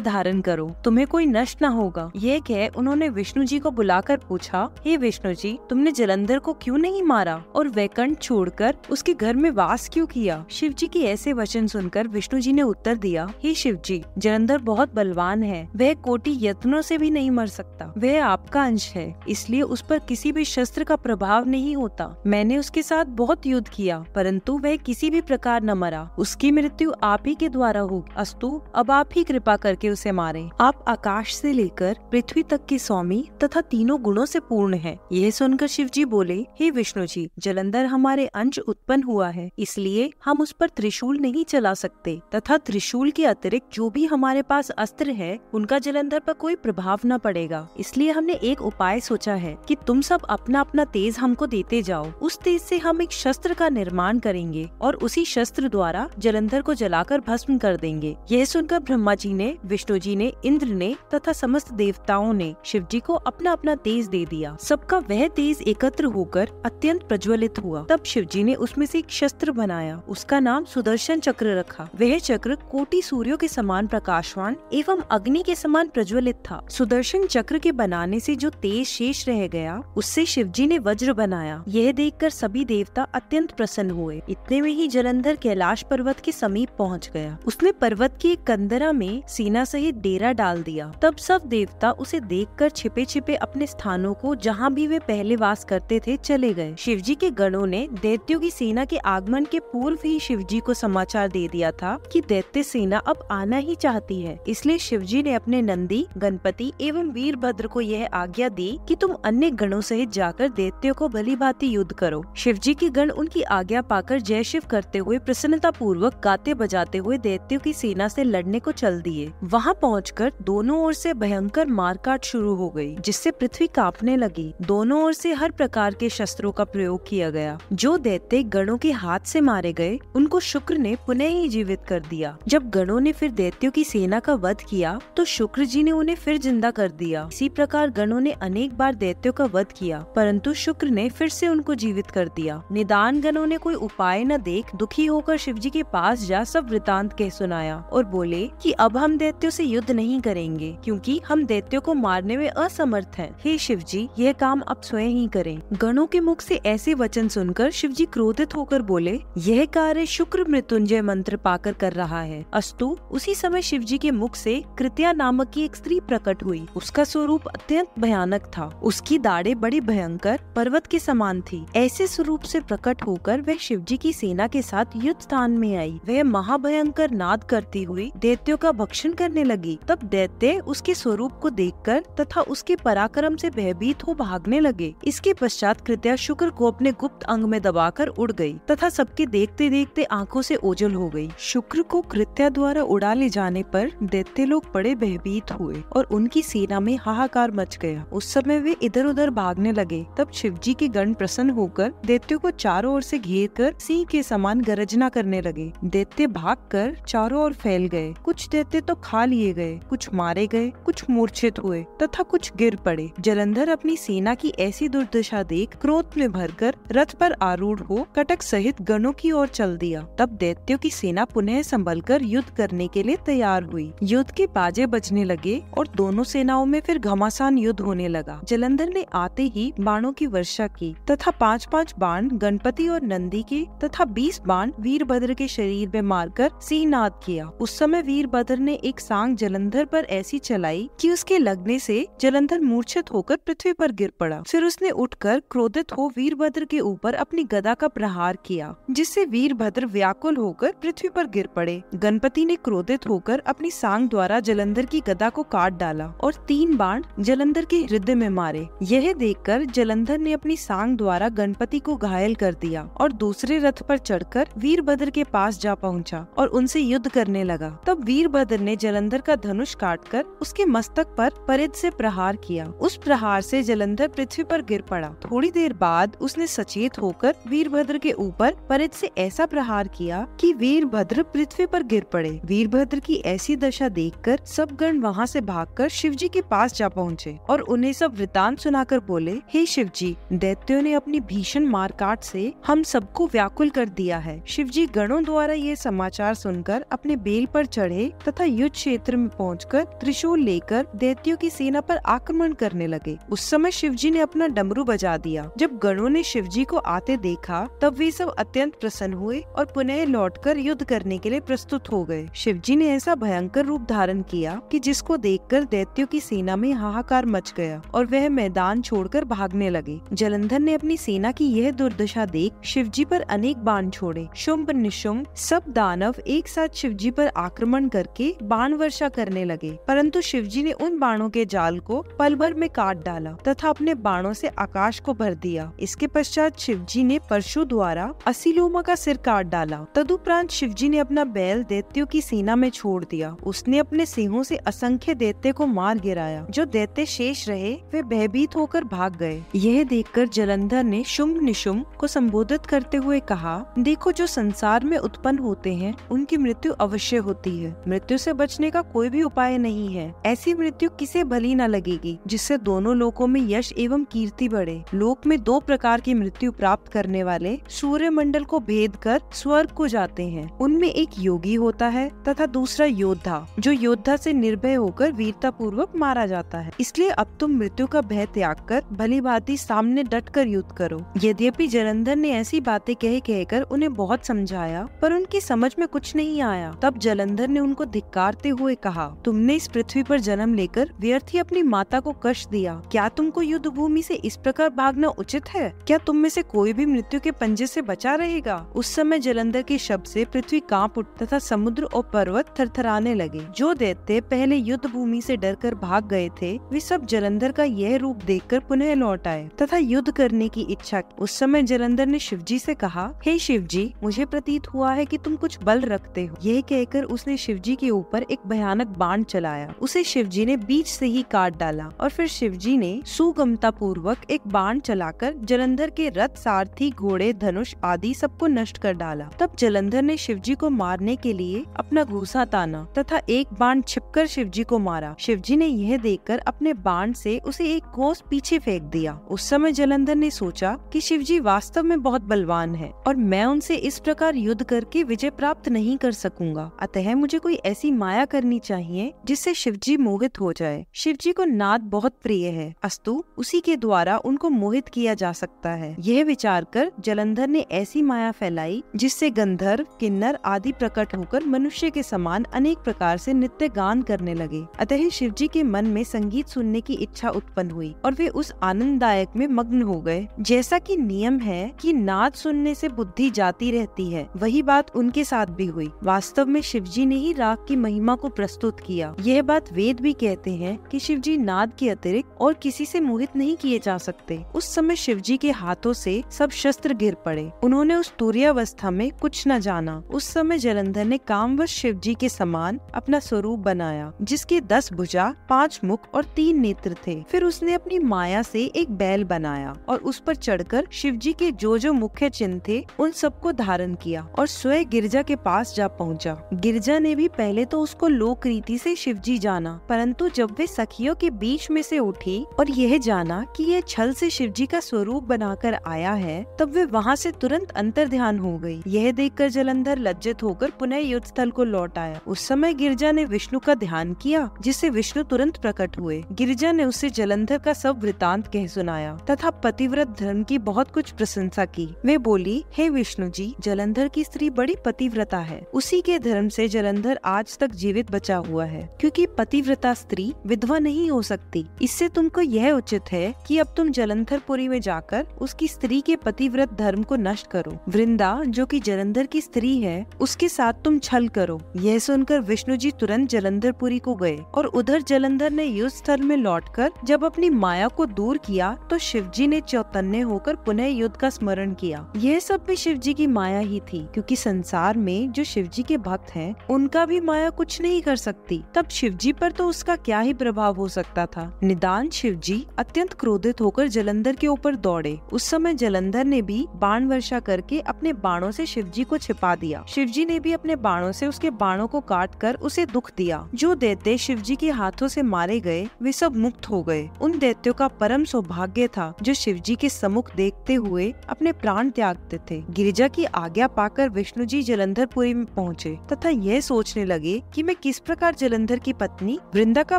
धारण करो, तुम्हें कोई नष्ट न होगा। यह कह उन्होंने विष्णु जी को बुलाकर पूछा, हे विष्णु जी, तुमने जलंधर को क्यों नहीं मारा और वैकुंठ छोड़कर उसके घर में वास क्यों किया? शिव जी के ऐसे वचन सुनकर विष्णु जी ने उत्तर दिया, हे शिव जी, जलंधर बहुत बलवान है, वह कोटि यत्नों से भी नहीं मर सकता। वह आपका अंश है, इसलिए उस पर किसी भी शस्त्र का प्रभाव नहीं होता। मैंने उसके साथ बहुत युद्ध किया, परंतु वह किसी भी प्रकार न मरा। उसकी मृत्यु आप ही के द्वारा होगी। अस्तु, अब आप ही कृपा करके उसे मारें। आप आकाश से लेकर पृथ्वी तक के स्वामी तथा तीनों गुणों से पूर्ण हैं। यह सुनकर शिव जी बोले, हे विष्णु जी, जलंधर हमारे अंश उत्पन्न हुआ है, इसलिए हम उस पर त्रिशूल नहीं चला सकते तथा त्रिशूल के अतिरिक्त जो भी हमारे पास अस्त्र है उनका जलंधर पर कोई प्रभाव न पड़ेगा। इसलिए हमने एक उपाय सोचा है कि तुम सब अपना अपना तेज हमको देते जाओ। उस तेज से हम एक शस्त्र का निर्माण करेंगे और उसी शस्त्र द्वारा जलंधर को जलाकर भस्म कर देंगे। यह सुनकर ब्रह्मा जी ने, विष्णु जी ने, इंद्र ने तथा समस्त देवताओं ने शिव जी को अपना अपना तेज दे दिया। सबका वह तेज एकत्र होकर अत्यंत प्रज्वलित हुआ। तब शिव जी ने उसमें से एक शस्त्र बनाया, उसका नाम सुदर्शन चक्र रखा। वह चक्र कोटि सूर्यों के समान प्रकाशवान एवं अग्नि के समान प्रज्वलित था। सुदर्शन चक्र के बनाने से जो तेज शेष रह गया, उससे शिव जी ने वज्र बनाया। यह देखकर सभी देवता अत्यंत प्रसन्न हुए। इतने में ही जलंधर कैलाश पर्वत के समीप पहुंच गया। उसने पर्वत की एक कंदरा में सेना सहित डेरा डाल दिया। तब सब देवता उसे देखकर छिपे छिपे अपने स्थानों को, जहाँ भी वे पहले वास करते थे, चले गए। शिव जी के गणों ने दैत्यों की सेना के आगमन के पूर्व ही शिव जी को समाचार दे दिया था कि दैत्य सेना अब आना ही चाहती है। इसलिए शिव जी ने अपने नंदी, गणपति एवं वीरभद्र को यह आज्ञा दी कि तुम अन्य गणों सहित जाकर दैत्यों को भली भांति युद्ध करो। शिव जी के गण उनकी आज्ञा पाकर जय शिव करते हुए प्रसन्नता पूर्वक गाते बजाते हुए दैत्यों की सेना से लड़ने को चल दिए। वहां पहुंचकर दोनों ओर से भयंकर मारकाट शुरू हो गई, जिससे पृथ्वी कांपने लगी। दोनों ओर से हर प्रकार के शस्त्रों का प्रयोग किया गया। जो दैत्य गणों के हाथ से मारे गए, उनको शुक्र ने पुनः ही जीवित कर दिया। जब गणों ने फिर दैत्यों की सेना का वध किया तो शुक्र जी ने उन्हें फिर जिंदा कर दिया। इसी प्रकार गणों ने अनेक बार दैत्यों का वध किया, परंतु शुक्र ने फिर से उनको जीवित कर दिया। निदान गणों ने कोई उपाय न देख दुखी होकर शिव जी के पास जा सब वृतांत कह सुनाया और बोले कि अब हम दैत्यों से युद्ध नहीं करेंगे, क्योंकि हम दैत्यों को मारने में असमर्थ हैं। हे शिव जी, यह काम अब स्वयं ही करें। गणों के मुख से ऐसे वचन सुनकर शिव जी क्रोधित होकर बोले, यह कार्य शुक्र मृत्युंजय मंत्र पाकर कर रहा है। अस्तु, उसी समय शिव जी के मुख से कृत्या नामक की एक स्त्री प्रकट हुई। उसका स्वरूप अत्यंत भयानक था। उसकी दाढ़ें बड़ी भयंकर पर्वत के समान थी। ऐसे स्वरूप से प्रकट होकर वह शिव जी की सेना के साथ युद्ध स्थान में आई। वह महाभयंकर नाद करती हुई दैत्यों का भक्षण करने लगी। तब दैत्य उसके स्वरूप को देखकर तथा उसके पराक्रम से भयभीत हो भागने लगे। इसके पश्चात कृत्या शुक्र को अपने गुप्त अंग में दबाकर उड़ गई तथा सबके देखते देखते आंखों से ओझल हो गई। शुक्र को कृत्या द्वारा उड़ा ले जाने पर दैत्य लोग बड़े भयभीत हुए और उनकी सेना में हाहाकार मच गया। उस समय वे इधर उधर भागने लगे। तब शिव जी के गण प्रसन्न होकर दैत्यों को चारों ओर से घेर कर सिंह के समान गर्जना करने लगे। दैत्य भागकर चारों ओर फैल गए। कुछ दैत्य तो खा लिए गए, कुछ मारे गए, कुछ मूर्छित हुए तथा कुछ गिर पड़े। जलंधर अपनी सेना की ऐसी दुर्दशा देख क्रोध में भरकर रथ पर आरूढ़ हो कटक सहित गणों की ओर चल दिया। तब दैत्यों की सेना पुनः संभलकर युद्ध करने के लिए तैयार हुई। युद्ध के बाजे बजने लगे और दोनों सेनाओं में फिर घमासान युद्ध होने लगा। जलंधर ने आते ही बाणों की वर्षा की तथा 5-5 बाण गणपति और नंदी के तथा 20 बाण वीरभद्र के शरीर में मारकर सिंहनाद किया। उस समय वीरभद्र ने एक सांग जलंधर पर ऐसी चलाई कि उसके लगने से जलंधर मूर्छित होकर पृथ्वी पर गिर पड़ा। फिर उसने उठकर क्रोधित हो वीरभद्र के ऊपर अपनी गदा का प्रहार किया, जिससे वीरभद्र व्याकुल होकर पृथ्वी पर गिर पड़े। गणपति ने क्रोधित होकर अपनी सांग द्वारा जलंधर की गदा को काट डाला और 3 बाण जलंधर के हृदय में मारे। यह देखकर जलंधर ने अपनी सांग द्वारा गणपति को घायल कर दिया और दूसरे रथ पर चढ़कर वीरभद्र के पास जा पहुंचा और उनसे युद्ध करने लगा। तब वीरभद्र ने जलंधर का धनुष काटकर उसके मस्तक पर परिध से प्रहार किया। उस प्रहार से जलंधर पृथ्वी पर गिर पड़ा। थोड़ी देर बाद उसने सचेत होकर वीरभद्र के ऊपर परिध से ऐसा प्रहार किया कि वीरभद्र पृथ्वी पर गिर पड़े। वीरभद्र की ऐसी दशा देखकर सब गण वहाँ से भागकर शिव जी के पास जा पहुँचे और उन्हें सब वृतांत सुनाकर बोले, हे शिव जी, दैत्यों ने अपनी भीषण मारकाट से हम सबको व्याकुल कर दिया है। शिव शिवजी गणों द्वारा ये समाचार सुनकर अपने बेल पर चढ़े तथा युद्ध क्षेत्र में पहुंचकर त्रिशूल लेकर दैत्यों की सेना पर आक्रमण करने लगे। उस समय शिवजी ने अपना डमरू बजा दिया। जब गणों ने शिवजी को आते देखा तब वे सब अत्यंत प्रसन्न हुए और पुनः लौटकर युद्ध करने के लिए प्रस्तुत हो गए। शिवजी ने ऐसा भयंकर रूप धारण किया कि जिसको देखकर दैत्यों की सेना में हाहाकार मच गया और वह मैदान छोड़कर भागने लगे। जलंधर ने अपनी सेना की यह दुर्दशा देख शिवजी पर अनेक बाण छोड़े। शुंभ निशुंभ सब दानव एक साथ शिवजी पर आक्रमण करके बाण वर्षा करने लगे, परंतु शिवजी ने उन बाणों के जाल को पल भर में काट डाला तथा अपने बाणों से आकाश को भर दिया। इसके पश्चात शिवजी ने परशु द्वारा असीलोमा का सिर काट डाला। तदुपरांत शिवजी ने अपना बैल दैत्यों की सेना में छोड़ दिया। उसने अपने सिंहों से असंख्य दैत्य को मार गिराया। जो दैत्य शेष रहे वे भयभीत होकर भाग गए। यह देखकर जलंधर ने शुंभ निशुंभ को संबोधित करते हुए कहा, देखो जो संसार में उत्पन्न होते हैं उनकी मृत्यु अवश्य होती है। मृत्यु से बचने का कोई भी उपाय नहीं है। ऐसी मृत्यु किसे भली न लगेगी जिससे दोनों लोकों में यश एवं कीर्ति बढ़े। लोक में दो प्रकार की मृत्यु प्राप्त करने वाले सूर्य मंडल को भेद कर स्वर्ग को जाते हैं। उनमें एक योगी होता है तथा दूसरा योद्धा, जो योद्धा से निर्भय होकर वीरता पूर्वक मारा जाता है। इसलिए अब तुम मृत्यु का भय त्याग कर भली भांति सामने डट कर युद्ध करो। यद्यपि जलंधर ने ऐसी बातें कहकर उन्हें बहुत समझाया, पर उनकी समझ में कुछ नहीं आया। तब जलंधर ने उनको धिक्कारते हुए कहा, तुमने इस पृथ्वी पर जन्म लेकर व्यर्थ ही अपनी माता को कष्ट दिया। क्या तुमको युद्ध भूमि से इस प्रकार भागना उचित है? क्या तुम में से कोई भी मृत्यु के पंजे से बचा रहेगा? उस समय जलंधर के शब्द से पृथ्वी कांप उठ तथा समुद्र और पर्वत थरथराने लगे। जो दैत्य पहले युद्ध भूमि से डरकर भाग गए थे वे सब जलंधर का यह रूप देखकर पुनः लौट आए तथा युद्ध करने की इच्छा की। उस समय जलंधर ने शिवजी से कहा, हे शिवजी, मुझे प्रतीत हुआ है कि तुम कुछ बल रखते हो। यह कहकर उसने शिवजी के ऊपर एक भयानक बाण चलाया। उसे शिवजी ने बीच से ही काट डाला और फिर शिवजी ने सुगमता पूर्वक एक बाण चलाकर जलंधर के रथ, सारथी, घोड़े, धनुष आदि सबको नष्ट कर डाला। तब जलंधर ने शिवजी को मारने के लिए अपना घूंसा ताना तथा एक बाण छिपकर शिवजी को मारा। शिवजी ने यह देखकर अपने बाण से उसे एक कोस पीछे फेंक दिया। उस समय जलंधर ने सोचा कि शिवजी वास्तव में बहुत बलवान है और मैं उनसे इस प्रकार युद्ध करके विजय प्राप्त नहीं कर सकूंगा। अतः मुझे कोई ऐसी माया करनी चाहिए जिससे शिवजी मोहित हो जाए। शिवजी को नाद बहुत प्रिय है, अस्तु उसी के द्वारा उनको मोहित किया जा सकता है। यह विचार कर जलंधर ने ऐसी माया फैलाई जिससे गंधर्व, किन्नर आदि प्रकट होकर मनुष्य के समान अनेक प्रकार से नृत्य गान करने लगे। अतः शिवजी के मन में संगीत सुनने की इच्छा उत्पन्न हुई और वे उस आनंददायक में मग्न हो गए। जैसा कि नियम है कि नाद सुनने से बुद्धि जाती रहती है, वही बात उनके साथ भी हुई। वास्तव में शिवजी ने ही राग की महिमा को प्रस्तुत किया। यह बात वेद भी कहते हैं कि शिवजी नाद के अतिरिक्त और किसी से मोहित नहीं किए जा सकते। उस समय शिवजी के हाथों से सब शस्त्र गिर पड़े। उन्होंने उस तुर्यावस्था में कुछ न जाना। उस समय जलंधर ने कामवश शिवजी के समान अपना स्वरूप बनाया, जिसके 10 भुजा, 5 मुख और 3 नेत्र थे। फिर उसने अपनी माया से एक बैल बनाया और उस पर चढ़कर शिवजी के जो मुख्य चिन्ह थे उन सबको धारण किया और स्वयं गिरजा के पास जा पहुंचा। गिरजा ने भी पहले तो उसको लोक रीति से शिवजी जाना, परंतु जब वे सखियों के बीच में से उठी और यह जाना कि यह छल से शिवजी का स्वरूप बनाकर आया है, तब वे वहाँ से तुरंत अंतर्ध्यान हो गई। यह देखकर जलंधर लज्जित होकर पुनः युद्ध स्थल को लौट आया। उस समय गिरजा ने विष्णु का ध्यान किया, जिससे विष्णु तुरंत प्रकट हुए। गिरजा ने उससे जलंधर का सब वृतांत कह सुनाया तथा पतिव्रत धर्म की बहुत कुछ प्रशंसा की। वे बोली, हे विष्णु जी, जलंधर की स्त्री बड़ी पतिव्रता है। उसी के धर्म से जलंधर आज तक जीवित बचा हुआ है, क्योंकि पतिव्रता स्त्री विधवा नहीं हो सकती। इससे तुमको यह उचित है कि अब तुम जलंधरपुरी में जाकर उसकी स्त्री के पतिव्रत धर्म को नष्ट करो। वृंदा, जो कि जलंधर की स्त्री है, उसके साथ तुम छल करो। यह सुनकर विष्णु जी तुरंत जलंधरपुरी को गए और उधर जलंधर ने युद्ध स्थल में लौटकर जब अपनी माया को दूर किया तो शिवजी ने चौतन्य होकर पुनः युद्ध का स्मरण किया। यह सब भी शिवजी की माया ही थी, क्योंकि संसार में जो शिवजी के भक्त हैं, उनका भी माया कुछ नहीं कर सकती। तब शिवजी पर तो उसका क्या ही प्रभाव हो सकता था। निदान शिवजी अत्यंत क्रोधित होकर जलंधर के ऊपर दौड़े। उस समय जलंधर ने भी बाण वर्षा करके अपने बाणों से शिवजी को छिपा दिया। शिवजी ने भी अपने बाणों से उसके बाणों को काट कर उसे दुख दिया। जो दैत्य शिवजी के हाथों से मारे गए वे सब मुक्त हो गए। उन दैत्यों का परम सौभाग्य था जो शिवजी के सम्मुख देखते हुए अपने प्राण त्यागते थे। गिरिजा की आज्ञा आज्ञा पाकर विष्णु जी जलंधरपुरी में पहुँचे तथा यह सोचने लगे कि मैं किस प्रकार जलंधर की पत्नी वृंदा का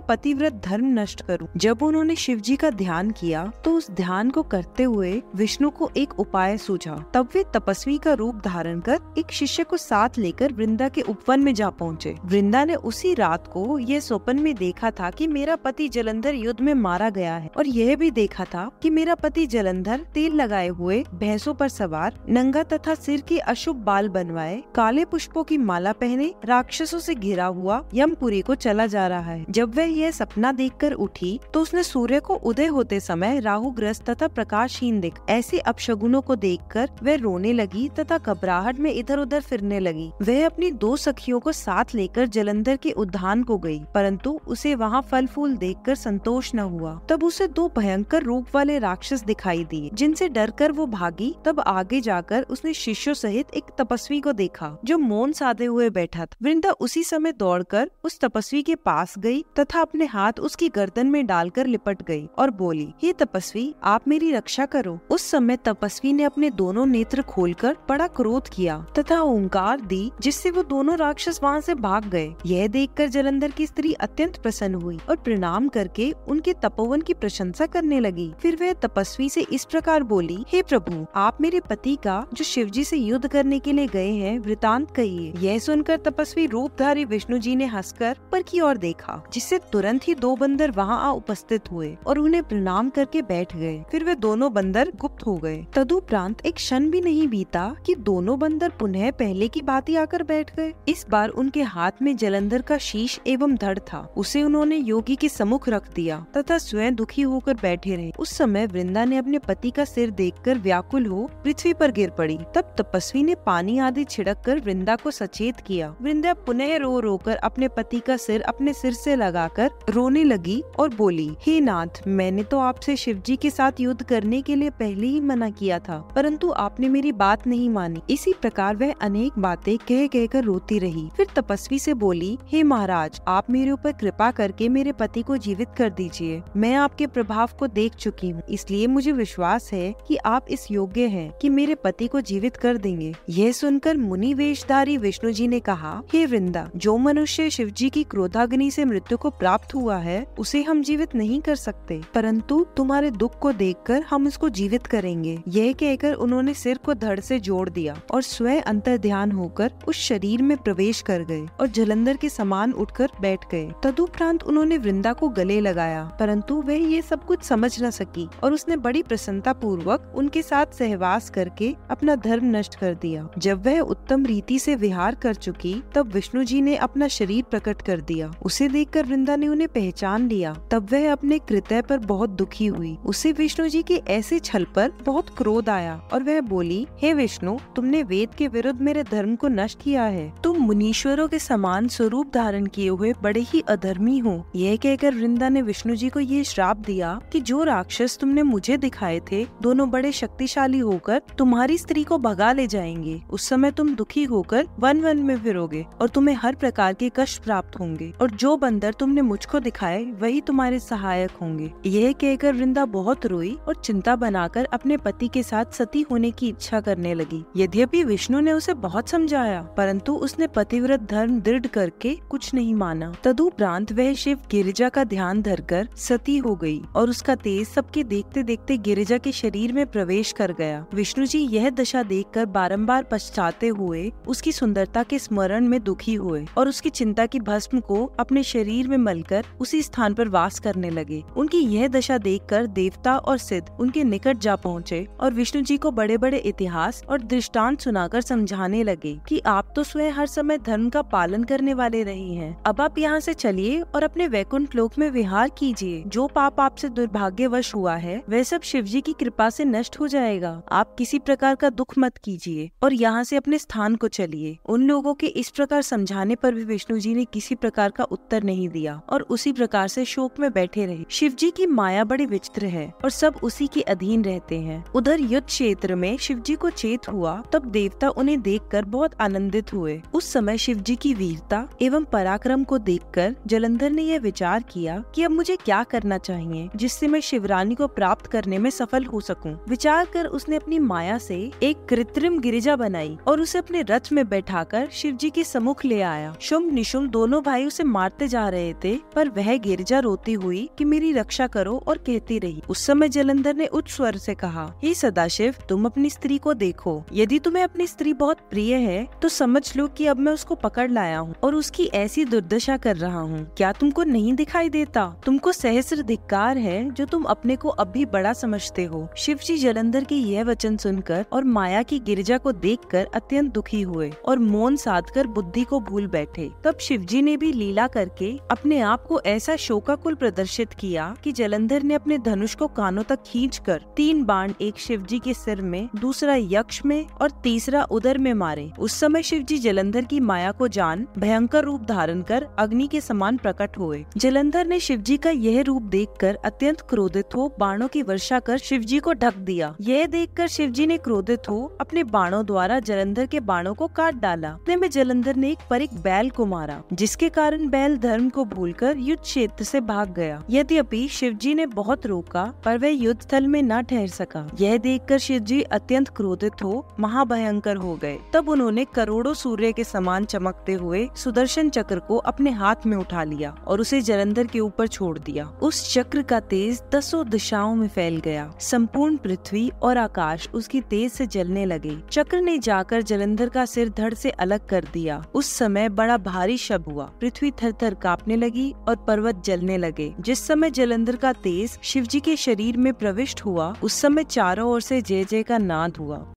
पतिव्रत धर्म नष्ट करूं। जब उन्होंने शिव जी का ध्यान किया तो उस ध्यान को करते हुए विष्णु को एक उपाय सूझा। तब वे तपस्वी का रूप धारण कर एक शिष्य को साथ लेकर वृंदा के उपवन में जा पहुँचे। वृंदा ने उसी रात को यह स्वप्न में देखा था कि मेरा पति जलंधर युद्ध में मारा गया है, और यह भी देखा था कि मेरा पति जलंधर तेल लगाए हुए भैंसों पर सवार, नंगा तथा सिर के अशुभ बाल बनवाए, काले पुष्पों की माला पहने, राक्षसों से घिरा हुआ यमपुरी को चला जा रहा है। जब वह यह सपना देखकर उठी तो उसने सूर्य को उदय होते समय राहुग्रस्त तथा प्रकाशहीन दिख ऐसे अपशगुनों को देखकर वह रोने लगी तथा घबराहट में इधर उधर फिरने लगी। वह अपनी 2 सखियों को साथ लेकर जलंधर के उद्यान को गई, परंतु उसे वहाँ फल फूल देखकर संतोष न हुआ। तब उसे 2 भयंकर रूप वाले राक्षस दिखाई दिए, जिनसे डरकर वो भागी। तब आगे जाकर उसने शिष्यों सहित एक तपस्वी को देखा जो मौन साधे हुए बैठा था। वृंदा उसी समय दौड़कर उस तपस्वी के पास गई तथा अपने हाथ उसकी गर्दन में डालकर लिपट गई और बोली, हे तपस्वी, आप मेरी रक्षा करो। उस समय तपस्वी ने अपने दोनों नेत्र खोलकर बड़ा क्रोध किया तथा ओंकार दी, जिससे वो दोनों राक्षस वहाँ से भाग गए। यह देखकर जलंधर की स्त्री अत्यंत प्रसन्न हुई और प्रणाम करके उनके तपोवन की प्रशंसा करने लगी। फिर वह तपस्वी से इस प्रकार बोली, हे प्रभु, आप मेरे पति का जो शिवजी से युद्ध करने के लिए गए हैं वृतांत कहिए। यह सुनकर तपस्वी रूपधारी विष्णु जी ने हंसकर ऊपर की ओर देखा, जिससे तुरंत ही 2 बंदर वहाँ आ उपस्थित हुए और उन्हें प्रणाम करके बैठ गए। फिर वे दोनों बंदर गुप्त हो गए। तदुपरांत एक क्षण भी नहीं बीता कि दोनों बंदर पुनः पहले की भांति आकर बैठ गए। इस बार उनके हाथ में जलंधर का शीश एवं धड़ था। उसे उन्होंने योगी के सम्मुख रख दिया तथा स्वयं दुखी होकर बैठे रहे। उस समय वृंदा ने अपने पति का सिर देखकर व्याकुल हो पृथ्वी पर गिर पड़ी। तब तपस्वी ने पानी आदि छिड़क कर वृंदा को सचेत किया। वृंदा पुनः रो रो कर अपने पति का सिर अपने सिर से लगाकर रोने लगी और बोली, हे नाथ, मैंने तो आपसे शिवजी के साथ युद्ध करने के लिए पहले ही मना किया था, परंतु आपने मेरी बात नहीं मानी। इसी प्रकार वह अनेक बातें कह कहकर रोती रही। फिर तपस्वी से बोली, हे महाराज, आप मेरे ऊपर कृपा करके मेरे पति को जीवित कर दीजिए। मैं आपके प्रभाव को देख चुकी हूँ, इसलिए मुझे विश्वास है कि आप इस योग्य हैं कि मेरे पति को जीवित कर देंगे। यह सुनकर मुनि वेशधारी विष्णु जी ने कहा, हे वृंदा, जो मनुष्य शिवजी की क्रोधाग्नि से मृत्यु को प्राप्त हुआ है उसे हम जीवित नहीं कर सकते, परंतु तुम्हारे दुख को देखकर हम उसको जीवित करेंगे। यह कहकर उन्होंने सिर को धड़ से जोड़ दिया और स्वयं अंतर ध्यान होकर उस शरीर में प्रवेश कर गए और जलंधर के समान उठकर बैठ गए। तदुपरांत उन्होंने वृंदा को गले लगाया, परंतु वह ये सब कुछ समझ न सकी और उसने बड़ी प्रसन्नता पूर्वक उनके साथ सहवास करके अपना धर्म नष्ट कर दिया। जब वह उत्तम रीति से विहार कर चुकी तब विष्णु जी ने अपना शरीर प्रकट कर दिया। उसे देखकर वृंदा ने उन्हें पहचान लिया। तब वह अपने कृत्य पर बहुत दुखी हुई। उसे विष्णु जी के ऐसे छल पर बहुत क्रोध आया और वह बोली, हे विष्णु, तुमने वेद के विरुद्ध मेरे धर्म को नष्ट किया है। तुम मुनीश्वरों के समान स्वरूप धारण किए हुए बड़े ही अधर्मी हो। यह कहकर वृंदा ने विष्णु जी को ये श्राप दिया कि जो राक्षस तुमने मुझे दिखाए थे, दोनों बड़े शक्तिशाली होकर तुम्हारी स्त्री को भगा ले जाएंगे। उस समय तुम दुखी होकर वन वन में फिरोगे और तुम्हें हर प्रकार के कष्ट प्राप्त होंगे, और जो बंदर तुमने मुझको दिखाए वही तुम्हारे सहायक होंगे। यह कहकर वृंदा बहुत रोई और चिंता बनाकर अपने पति के साथ सती होने की इच्छा करने लगी। यद्यपि विष्णु ने उसे बहुत समझाया, परंतु उसने पतिव्रत धर्म दृढ़ करके कुछ नहीं माना। तदुपरांत वह शिव गिरिजा का ध्यान धरकर सती हो गई और उसका तेज सबके देखते देखते गिरिजा के शरीर में प्रवेश कर गया। विष्णु जी यह दशा देखकर बारंबार पछताते हुए उसकी सुंदरता के स्मरण में दुखी हुए और उसकी चिंता की भस्म को अपने शरीर में मलकर उसी स्थान पर वास करने लगे। उनकी यह दशा देखकर देवता और सिद्ध उनके निकट जा पहुँचे और विष्णु जी को बड़े बड़े इतिहास और दृष्टांत सुनाकर समझाने लगे कि आप तो स्वयं हर समय धर्म का पालन करने वाले रहे हैं। अब आप यहाँ से चलिए और अपने वैकुंठ लोक में विहार कीजिए। जो पाप आपसे दुर्भाग्यवश हुआ है वह सब शिवजी की कृपा से नष्ट हो जाएगा। आप किसी प्रकार का दुख मत कीजिए और यहाँ से अपने स्थान को चलिए। उन लोगों के इस प्रकार समझाने पर भी विष्णु जी ने किसी प्रकार का उत्तर नहीं दिया और उसी प्रकार से शोक में बैठे रहे। शिवजी की माया बड़ी विचित्र है और सब उसी के अधीन रहते हैं। उधर युद्ध क्षेत्र में शिवजी को चेत हुआ तब देवता उन्हें देखकर बहुत आनंदित हुए। उस समय शिवजी की वीरता एवं पराक्रम को देखकर जलंधर ने यह विचार किया कि अब मुझे क्या करना चाहिए जिससे मैं शिवरानी को प्राप्त करने में सफल हो सकूं। विचार कर उसने अपनी माया से एक कृत्रिम गिरिजा गिरिजा बनाई और उसे अपने रथ में बैठाकर शिव जी के सम्मुख ले आया। शुंभ निशुंभ दोनों भाई उसे मारते जा रहे थे, पर वह गिरिजा रोती हुई कि मेरी रक्षा करो और कहती रही। उस समय जलंधर ने उच्च स्वर से कहा, हे सदाशिव, तुम अपनी स्त्री को देखो। यदि तुम्हें अपनी स्त्री बहुत प्रिय है तो समझ लो कि अब मैं उसको पकड़ लाया हूँ और उसकी ऐसी दुर्दशा कर रहा हूँ। क्या तुमको नहीं दिखाई देता? तुमको सहस्र धिक्कार है जो तुम अपने को अब भी बड़ा समझते हो। शिव जी जलंधर के यह वचन सुनकर और माया की गिरिजा को देखकर अत्यंत दुखी हुए और मौन साधकर बुद्धि को भूल बैठे। तब शिव जी ने भी लीला करके अपने आप को ऐसा शोकाकुल प्रदर्शित किया कि जलंधर ने अपने धनुष को कानों तक खींचकर 3 बाण, एक शिव जी के सिर में, दूसरा यक्ष में और तीसरा उदर में मारे। उस समय शिव जी जलंधर की माया को जान भयंकर रूप धारण कर अग्नि के समान प्रकट हुए। जलंधर ने शिव जी का यह रूप देखकर अत्यंत क्रोधित हो बाणों की वर्षा कर शिव जी को ढक दिया। यह देखकर शिव जी ने क्रोधित हो अपने बाणों द्वारा जलंधर के बाणों को काट डाला। इतने में जलंधर ने एक परिक बैल को मारा, जिसके कारण बैल धर्म को भूलकर युद्ध क्षेत्र से भाग गया। यद्यपि शिव जी ने बहुत रोका, पर वह युद्ध स्थल में न ठहर सका। यह देखकर शिव जी अत्यंत क्रोधित हो महाभयंकर हो गए। तब उन्होंने करोड़ों सूर्य के समान चमकते हुए सुदर्शन चक्र को अपने हाथ में उठा लिया और उसे जलंधर के ऊपर छोड़ दिया। उस चक्र का तेज 10 दिशाओं में फैल गया। संपूर्ण पृथ्वी और आकाश उसकी तेज से जलने लगे। चक्र ने जाकर जलंधर का सिर धड़ से अलग कर दिया। उस समय बड़ा भारी शब्द हुआ, पृथ्वी थर-थर कांपने लगी और पर्वत जलने लगे। जिस समय जलंधर का तेज शिव जी के शरीर में प्रविष्ट हुआ, उस समय चारों ओर से जय जय का नाद हुआ।